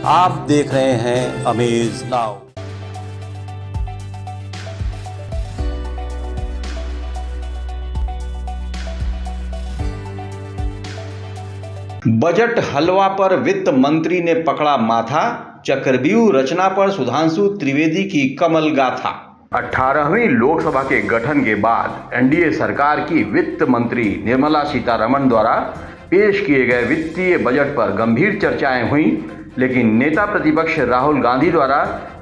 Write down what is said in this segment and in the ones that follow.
आप देख रहे हैं अमेज नाउ। बजट हलवा पर वित्त मंत्री ने पकड़ा माथा, चक्रव्यूह रचना पर सुधांशु त्रिवेदी की कमल गाथा। 18वीं लोकसभा के गठन के बाद एनडीए सरकार की वित्त मंत्री निर्मला सीतारमण द्वारा पेश किए गए वित्तीय बजट पर गंभीर चर्चाएं हुई, लेकिन नेता प्रतिपक्ष राहुल गांधी द्वारा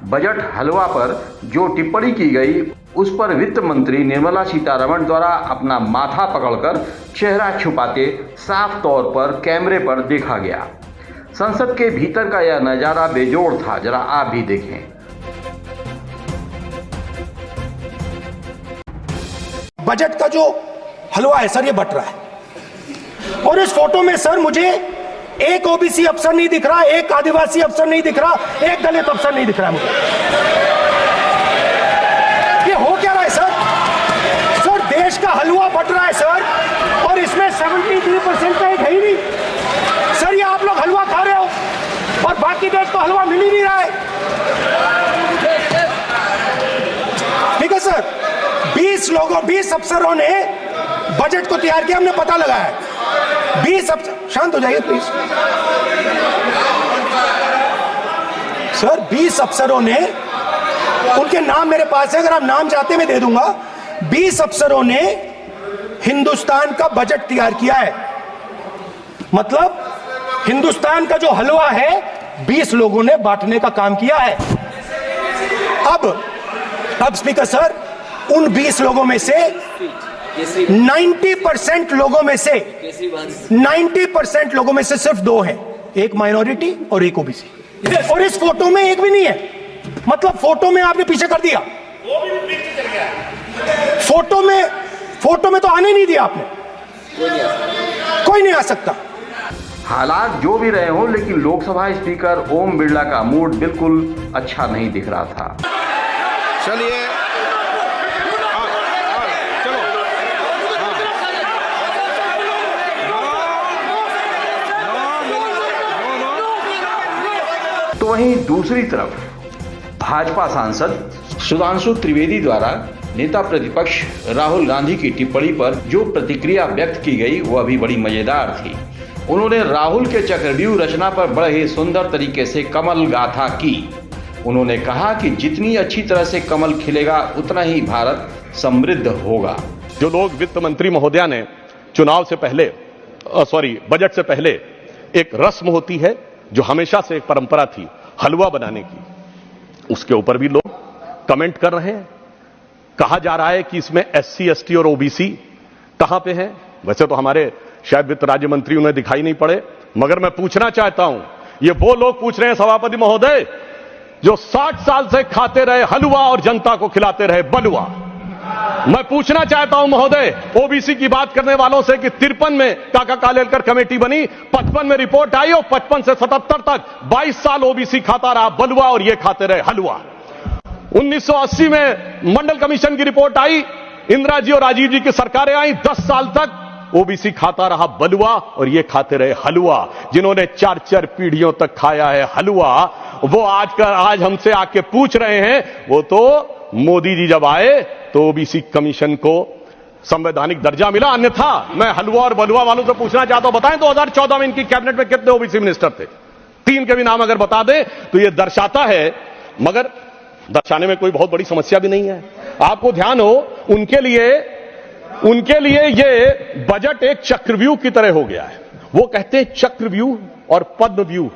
बजट हलवा पर जो टिप्पणी की गई उस पर वित्त मंत्री निर्मला सीतारमण द्वारा अपना माथा पकड़कर चेहरा छुपाते साफ तौर पर कैमरे पर देखा गया। संसद के भीतर का यह नजारा बेजोड़ था, जरा आप भी देखें। बजट का जो हलवा है सर, ये बट रहा है और इस फोटो में सर मुझे एक ओबीसी अफसर नहीं दिख रहा, एक आदिवासी अफसर नहीं दिख रहा, एक दलित अफसर नहीं दिख रहा मुझे। ये हो क्या रहा है सर? सर देश का हलवा बट रहा है सर और इसमें 73% का एक है ही नहीं सर। ये आप लोग हलवा खा रहे हो और बाकी देश को हलवा मिल ही नहीं रहा है। ठीक है सर, 20 अफसरों ने बजट को तैयार किया, हमने पता लगाया है। 20 अफसर, शांत हो जाइए प्लीज सर। 20 अफसरों ने, उनके नाम मेरे पास है, अगर आप नाम चाहते मैं दे दूंगा। 20 अफसरों ने हिंदुस्तान का बजट तैयार किया है। मतलब हिंदुस्तान का जो हलवा है 20 लोगों ने बांटने का काम किया है। अब स्पीकर सर, उन 20 लोगों में से 90% लोगों में से 90% लोगों में से सिर्फ 2 हैं, एक माइनॉरिटी और एक ओबीसी। और इस फोटो में एक भी नहीं है। मतलब फोटो में आपने पीछे कर दिया, वो भी पीछे चल गया। फोटो में तो आने नहीं दिया आपने, कोई नहीं आ सकता। हालात जो भी रहे हों, लेकिन लोकसभा स्पीकर ओम बिरला का मूड बिल्कुल अच्छा नहीं दिख रहा था। चलिए तो वहीं दूसरी तरफ भाजपा सांसद सुधांशु त्रिवेदी द्वारा नेता प्रतिपक्ष राहुल गांधी की टिप्पणी पर जो प्रतिक्रिया व्यक्त की गई वह भी बड़ी मजेदार थी। उन्होंने राहुल के चक्रव्यूह रचना पर बड़े ही सुंदर तरीके से कमल गाथा की। उन्होंने कहा कि जितनी अच्छी तरह से कमल खिलेगा उतना ही भारत समृद्ध होगा। जो लोग वित्त मंत्री महोदया ने चुनाव से पहले बजट से पहले एक रस्म होती है जो हमेशा से एक परंपरा थी हलवा बनाने की, उसके ऊपर भी लोग कमेंट कर रहे हैं। कहा जा रहा है कि इसमें एससी, एसटी और ओबीसी कहां पे हैं। वैसे तो हमारे शायद वित्त राज्य मंत्री उन्हें दिखाई नहीं पड़े, मगर मैं पूछना चाहता हूं, ये वो लोग पूछ रहे हैं सभापति महोदय जो 60 साल से खाते रहे हलवा और जनता को खिलाते रहे बलुआ। मैं पूछना चाहता हूं महोदय ओबीसी की बात करने वालों से कि 53 में काका कालेलकर कमेटी बनी, 55 में रिपोर्ट आई और 55 से 77 तक 22 साल ओबीसी खाता रहा बलुआ और ये खाते रहे हलवा। 1980 में मंडल कमीशन की रिपोर्ट आई, इंदिरा जी और राजीव जी की सरकारें आई, 10 साल तक ओबीसी खाता रहा बलुआ और ये खाते रहे हलवा। जिन्होंने 4 पीढ़ियों तक खाया है हलवा, वो आज हमसे आके पूछ रहे हैं। वो तो मोदी जी जब आए तो ओबीसी कमीशन को संवैधानिक दर्जा मिला, अन्यथा मैं हलवा और बलुआ वालों से पूछना चाहता हूं, बताएं 2014 में इनकी कैबिनेट में कितने ओबीसी मिनिस्टर थे? 3 के भी नाम अगर बता दें तो यह दर्शाता है, मगर दर्शाने में कोई बहुत बड़ी समस्या भी नहीं है। आपको ध्यान हो, उनके लिए ये बजट एक चक्रव्यूह की तरह हो गया है। वो कहते हैं चक्रव्यूह और पद्मव्यूह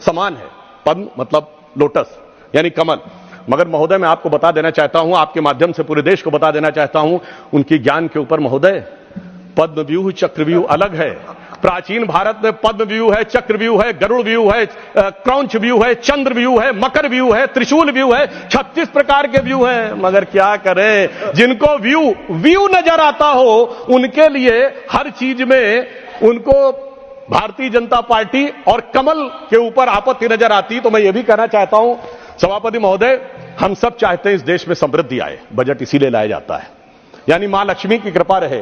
समान है। पद्म मतलब लोटस यानी कमल, मगर महोदय मैं आपको बता देना चाहता हूं, आपके माध्यम से पूरे देश को बता देना चाहता हूं, उनकी ज्ञान के ऊपर महोदय पद्मव्यूह चक्रव्यूह अलग है। प्राचीन भारत में पद्मव्यूह है, चक्रव्यूह है, गरुड़ व्यूह है, क्रौंच व्यूह है, चंद्र व्यूह है, मकर व्यूह है, त्रिशूल व्यूह है, 36 प्रकार के व्यूह हैं। मगर क्या करें, जिनको व्यू नजर आता हो उनके लिए हर चीज में उनको भारतीय जनता पार्टी और कमल के ऊपर आपत्ति नजर आती। तो मैं ये भी कहना चाहता हूं सभापति महोदय, हम सब चाहते हैं इस देश में समृद्धि आए, बजट इसीलिए लाया जाता है, यानी मां लक्ष्मी की कृपा रहे।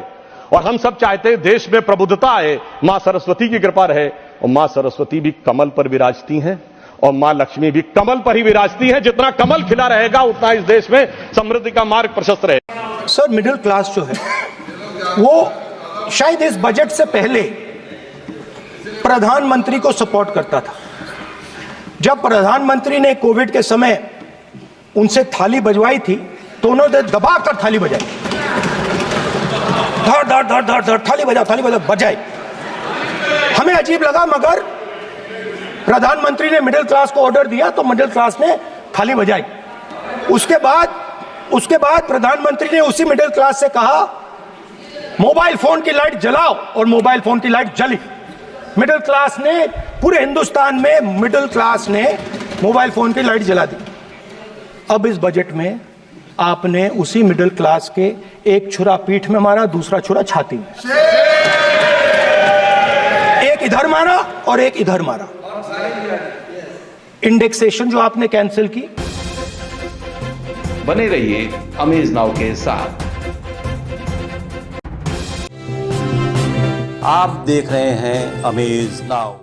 और हम सब चाहते हैं देश में प्रबुद्धता आए, मां सरस्वती की कृपा रहे। और मां सरस्वती भी कमल पर विराजती हैं और मां लक्ष्मी भी कमल पर ही विराजती है। जितना कमल खिला रहेगा उतना इस देश में समृद्धि का मार्ग प्रशस्त रहेगा। सर, मिडिल क्लास जो है वो शायद इस बजट से पहले प्रधानमंत्री को सपोर्ट करता था। जब प्रधानमंत्री ने कोविड के समय उनसे थाली बजवाई थी तो उन्होंने दबाकर थाली बजाई, धड़ धड़ धड़ धड़ धड़ थाली बजा बजाई। हमें अजीब लगा, मगर प्रधानमंत्री ने मिडिल क्लास को ऑर्डर दिया तो मिडिल क्लास ने थाली बजाई। उसके बाद प्रधानमंत्री ने उसी मिडिल क्लास से कहा मोबाइल फोन की लाइट जलाओ, और मोबाइल फोन की लाइट जली। मिडिल क्लास ने, पूरे हिंदुस्तान में मिडिल क्लास ने मोबाइल फोन की लाइट जला दी। अब इस बजट में आपने उसी मिडिल क्लास के एक छुरा पीठ में मारा, दूसरा छुरा छाती में, एक इधर मारा और एक इधर मारा। इंडेक्सेशन जो आपने कैंसिल की। बने रहिए अमेज नाउ के साथ। आप देख रहे हैं अमेज नाउ।